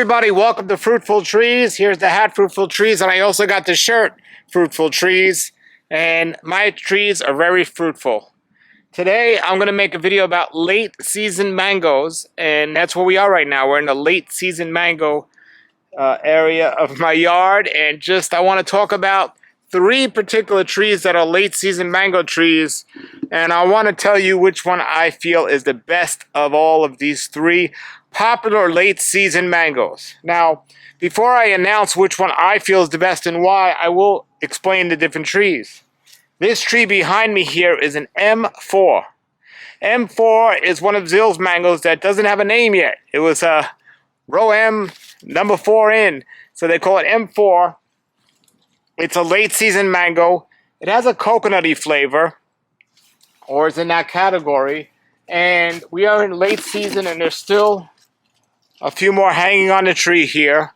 everybody, welcome to Fruitful Trees. Here's the hat, Fruitful Trees, and I also got the shirt, Fruitful Trees. And my trees are very fruitful. Today, I'm going to make a video about late season mangoes, and that's where we are right now. We're in the late season mango area of my yard, and I want to talk about three particular trees that are late season mango trees, and I want to tell you which one I feel is the best of all of these three popular late season mangoes. Now, before I announce which one I feel is the best and why, I will explain the different trees. This tree behind me here is an M4. M4 is one of Zill's mangoes that doesn't have a name yet. It was row M, number 4 in, so they call it M4. It's a late season mango. It has a coconutty flavor, or it's in that category. And we are in late season, and there's still a few more hanging on the tree here.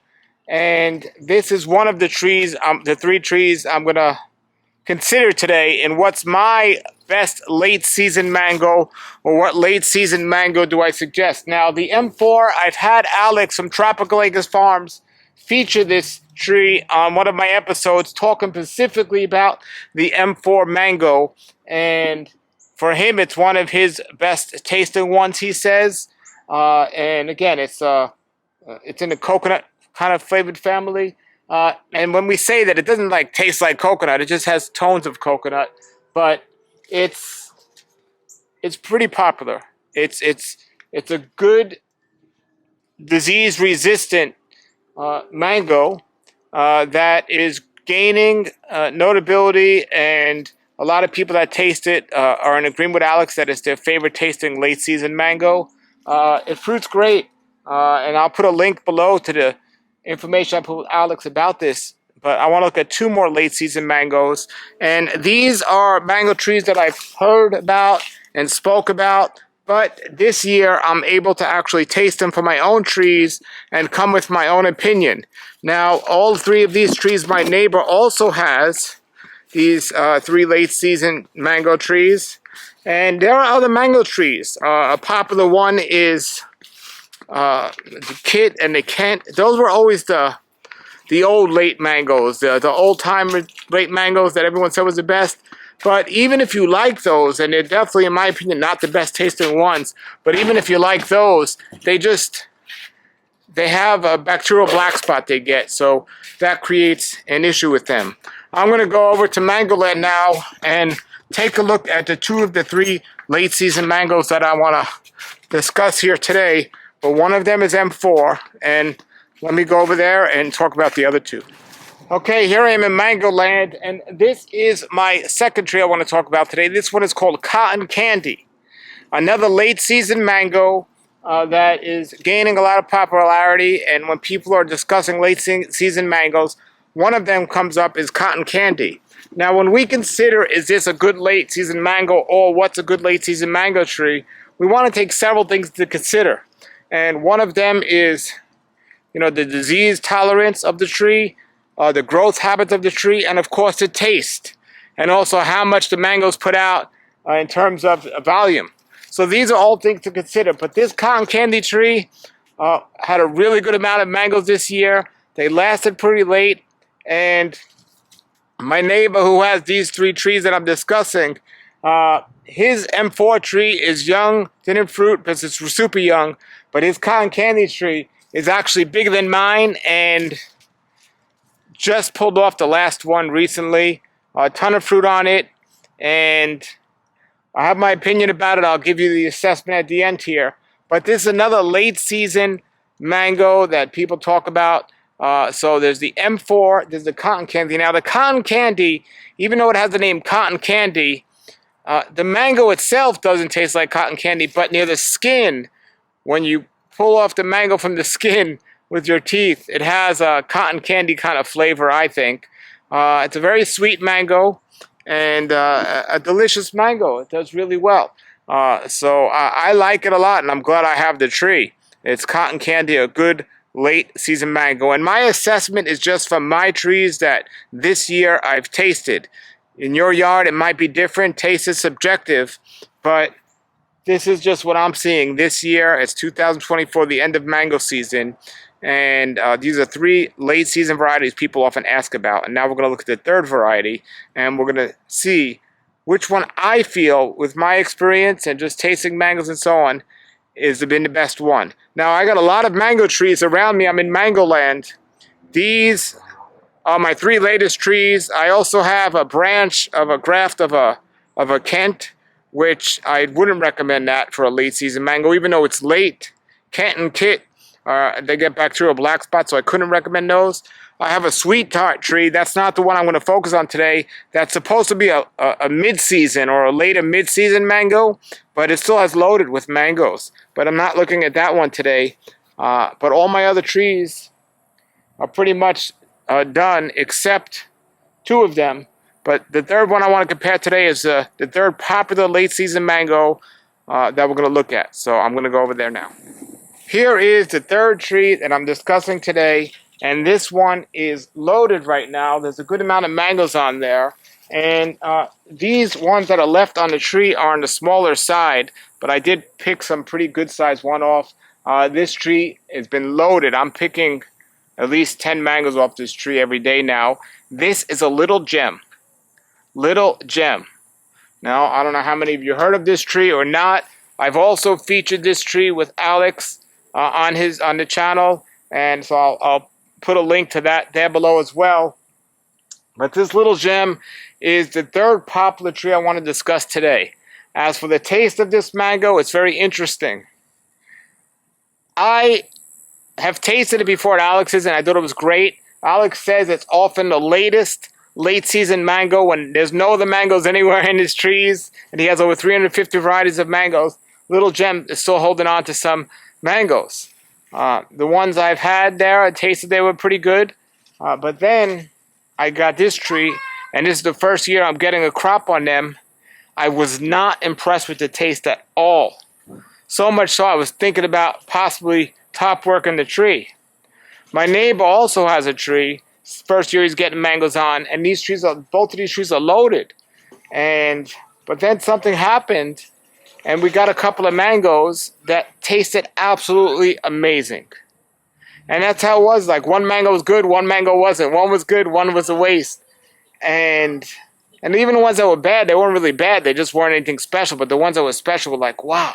And this is one of the trees, the three trees I'm going to consider today in what's my best late season mango, or what late season mango do I suggest. Now, the M4, I've had Alex from Tropical Acres Farms feature this tree on one of my episodes, talking specifically about the M4 mango, and for him it's one of his best tasting ones, he says. And again, it's in the coconut kind of flavored family, and when we say that, it doesn't like taste like coconut, it just has tones of coconut, but it's pretty popular. It's a good disease resistant mango that is gaining notability, and a lot of people that taste it are in agreement with Alex that it's their favorite tasting late season mango. It fruits great, and I'll put a link below to the information I put with Alex about this. But I want to look at two more late season mangoes, and these are mango trees that I've heard about and spoke about, but this year I'm able to actually taste them for my own trees and come with my own opinion. Now, all three of these trees, my neighbor also has these three late season mango trees, and there are other mango trees. A popular one is the Kit and the Kent. Those were always the old late mangoes, the old time late mangoes that everyone said was the best. But even if you like those, and they're definitely, in my opinion, not the best tasting ones, but even if you like those, they have a bacterial black spot they get, so that creates an issue with them. I'm going to go over to Mangoland now and take a look at the two of the three late season mangoes that I want to discuss here today. But one of them is M4, and let me go over there and talk about the other two. Okay, here I am in Mangoland, and this is my second tree I want to talk about today. This one is called Cotton Candy, another late season mango that is gaining a lot of popularity. And when people are discussing late season mangoes, one of them comes up is Cotton Candy. Now, when we consider, is this a good late season mango, or what's a good late season mango tree, we want to take several things to consider. And one of them is, the disease tolerance of the tree, the growth habits of the tree, and of course the taste, and also how much the mangoes put out in terms of volume. So these are all things to consider. But this Cotton Candy tree had a really good amount of mangoes this year. They lasted pretty late, and my neighbor who has these three trees that I'm discussing, his M4 tree is young, didn't fruit because it's super young, but his Cotton Candy tree is actually bigger than mine and just pulled off the last one recently. A ton of fruit on it, and I have my opinion about it. I'll give you the assessment at the end here. But this is another late season mango that people talk about. So there's the M4, there's the Cotton Candy. Now, the Cotton Candy, even though it has the name Cotton Candy, the mango itself doesn't taste like cotton candy, but near the skin, when you pull off the mango from the skin with your teeth, it has a cotton candy kind of flavor, I think. It's a very sweet mango, and a delicious mango. It does really well. So I like it a lot, and I'm glad I have the tree. It's Cotton Candy, a good late season mango. And my assessment is just from my trees that this year I've tasted. In your yard, it might be different. Taste is subjective, but this is just what I'm seeing this year. It's 2024, the end of mango season. And these are 3 late season varieties people often ask about. And now we're going to look at the 3rd variety, and we're going to see which one I feel, with my experience and just tasting mangoes and so on, is been the best one. Now, I got a lot of mango trees around me. I'm in mango land. These are my 3 latest trees. I also have a branch of a graft of a Kent, which I wouldn't recommend that for a late season mango, even though it's late. Kent and Kit, they get bacterial black spot, so I couldn't recommend those. I have a sweet tart tree. That's not the one I'm going to focus on today. That's supposed to be a mid-season or a later mid-season mango, but it still has loaded with mangoes. But I'm not looking at that one today. But all my other trees are pretty much done, except 2 of them. But the 3rd one I want to compare today is the 3rd popular late-season mango that we're going to look at. So I'm going to go over there now. Here is the 3rd tree that I'm discussing today. And this one is loaded right now. There's a good amount of mangoes on there. And these ones that are left on the tree are on the smaller side, but I did pick some pretty good sized one off. This tree has been loaded. I'm picking at least 10 mangoes off this tree every day now. This is a little gem. Little gem. Now, I don't know how many of you heard of this tree or not. I've also featured this tree with Alex on the channel, and so I'll put a link to that there below as well. But this little gem is the 3rd popular tree I want to discuss today. As for the taste of this mango, it's very interesting. I have tasted it before at Alex's, and I thought it was great. Alex says it's often the latest late season mango when there's no other mangoes anywhere in his trees, and he has over 350 varieties of mangoes. Little Gem is still holding on to some mangoes. The ones I've had there, I tasted they were pretty good. But then I got this tree, and this is the first year I'm getting a crop on them. I was not impressed with the taste at all. So much so I was thinking about possibly top working the tree. My neighbor also has a tree. First year he's getting mangoes on, and both of these trees are loaded. But then something happened, and we got a couple of mangoes that tasted absolutely amazing. And that's how it was. Like, one mango was good, one mango wasn't. One was good, one was a waste. And even the ones that were bad, they weren't really bad. They just weren't anything special. But the ones that were special were like, wow.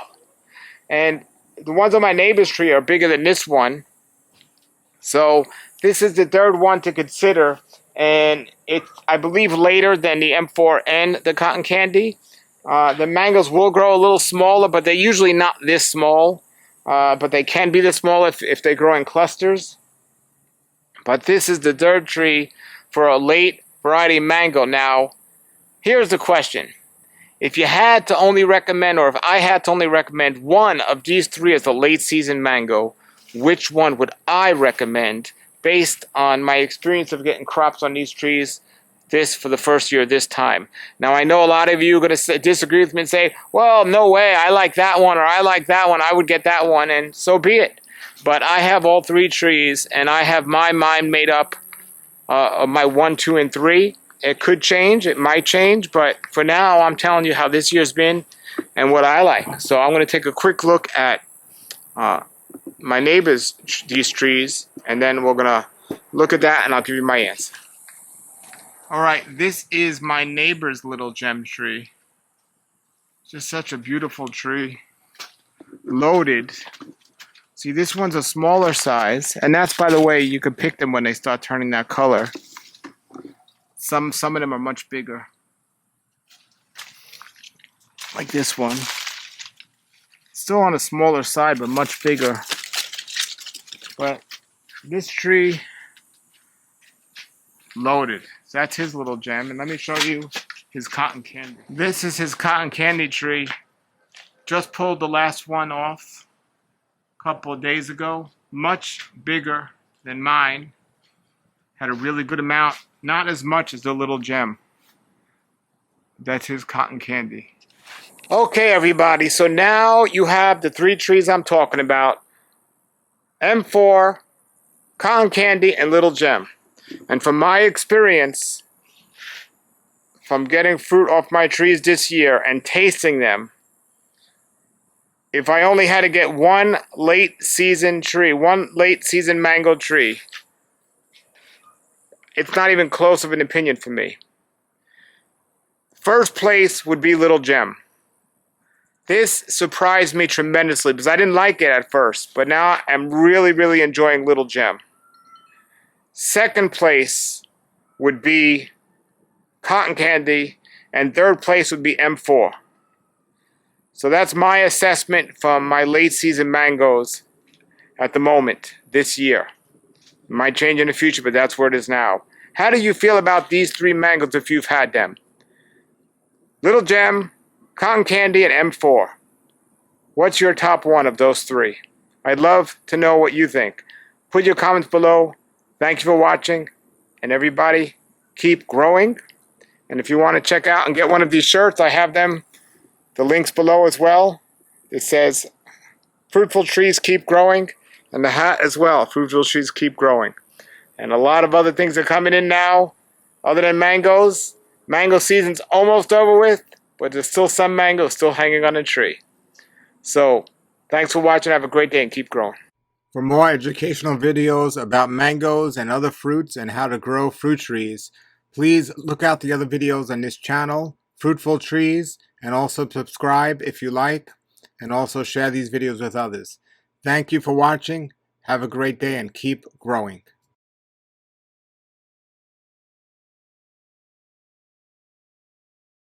And the ones on my neighbor's tree are bigger than this one. So this is the 3rd one to consider. And it's, I believe, later than the M4 and the cotton candy. The mangoes will grow a little smaller, but they're usually not this small. But they can be this small if they grow in clusters. But this is the 3rd tree for a late variety mango. Now, here's the question. If you had to only recommend, or if I had to only recommend one of these 3 as a late season mango, which one would I recommend based on my experience of getting crops on these trees for the first year this time? Now, I know a lot of you are going to disagree with me and say, well, no way, I like that one, or I like that one, I would get that one, and so be it. But I have all 3 trees, and I have my mind made up of my 1, 2, and 3. It could change, it might change, but for now, I'm telling you how this year's been and what I like. So I'm going to take a quick look at my neighbor's these trees, and then we're going to look at that, and I'll give you my answer. Alright, this is my neighbor's little gem tree. Just such a beautiful tree. Loaded. See, this one's a smaller size, and that's, by the way, you can pick them when they start turning that color. Some of them are much bigger. Like this one. Still on a smaller side, but much bigger. But this tree, loaded. So that's his little gem. And let me show you his cotton candy. This is his cotton candy tree. Just pulled the last one off a couple of days ago. Much bigger than mine. Had a really good amount. Not as much as the little gem. That's his cotton candy. Okay, everybody. So now you have the 3 trees I'm talking about. M4, cotton candy, and little gem. And from my experience, from getting fruit off my trees this year and tasting them, if I only had to get one late season mango tree, it's not even close of an opinion for me. First place would be Little Gem. This surprised me tremendously because I didn't like it at first, but now I'm really, really enjoying Little Gem. Second place would be Cotton Candy, and third place would be M4. So that's my assessment from my late season mangoes at the moment this year. It might change in the future, but that's where it is now. How do you feel about these three mangoes if you've had them? Little Gem, Cotton Candy, and M4. What's your top one of those three? I'd love to know what you think. Put your comments below. Thank you for watching. And everybody, keep growing. And if you want to check out and get one of these shirts, I have them. The link's below as well. It says, Fruitful Trees Keep Growing. And the hat as well, Fruitful Trees Keep Growing. And a lot of other things are coming in now, other than mangoes. Mango season's almost over with, but there's still some mangoes still hanging on the tree. So, thanks for watching. Have a great day and keep growing. For more educational videos about mangoes and other fruits and how to grow fruit trees, please look out the other videos on this channel, Fruitful Trees, and also subscribe if you like, and also share these videos with others. Thank you for watching. Have a great day and keep growing.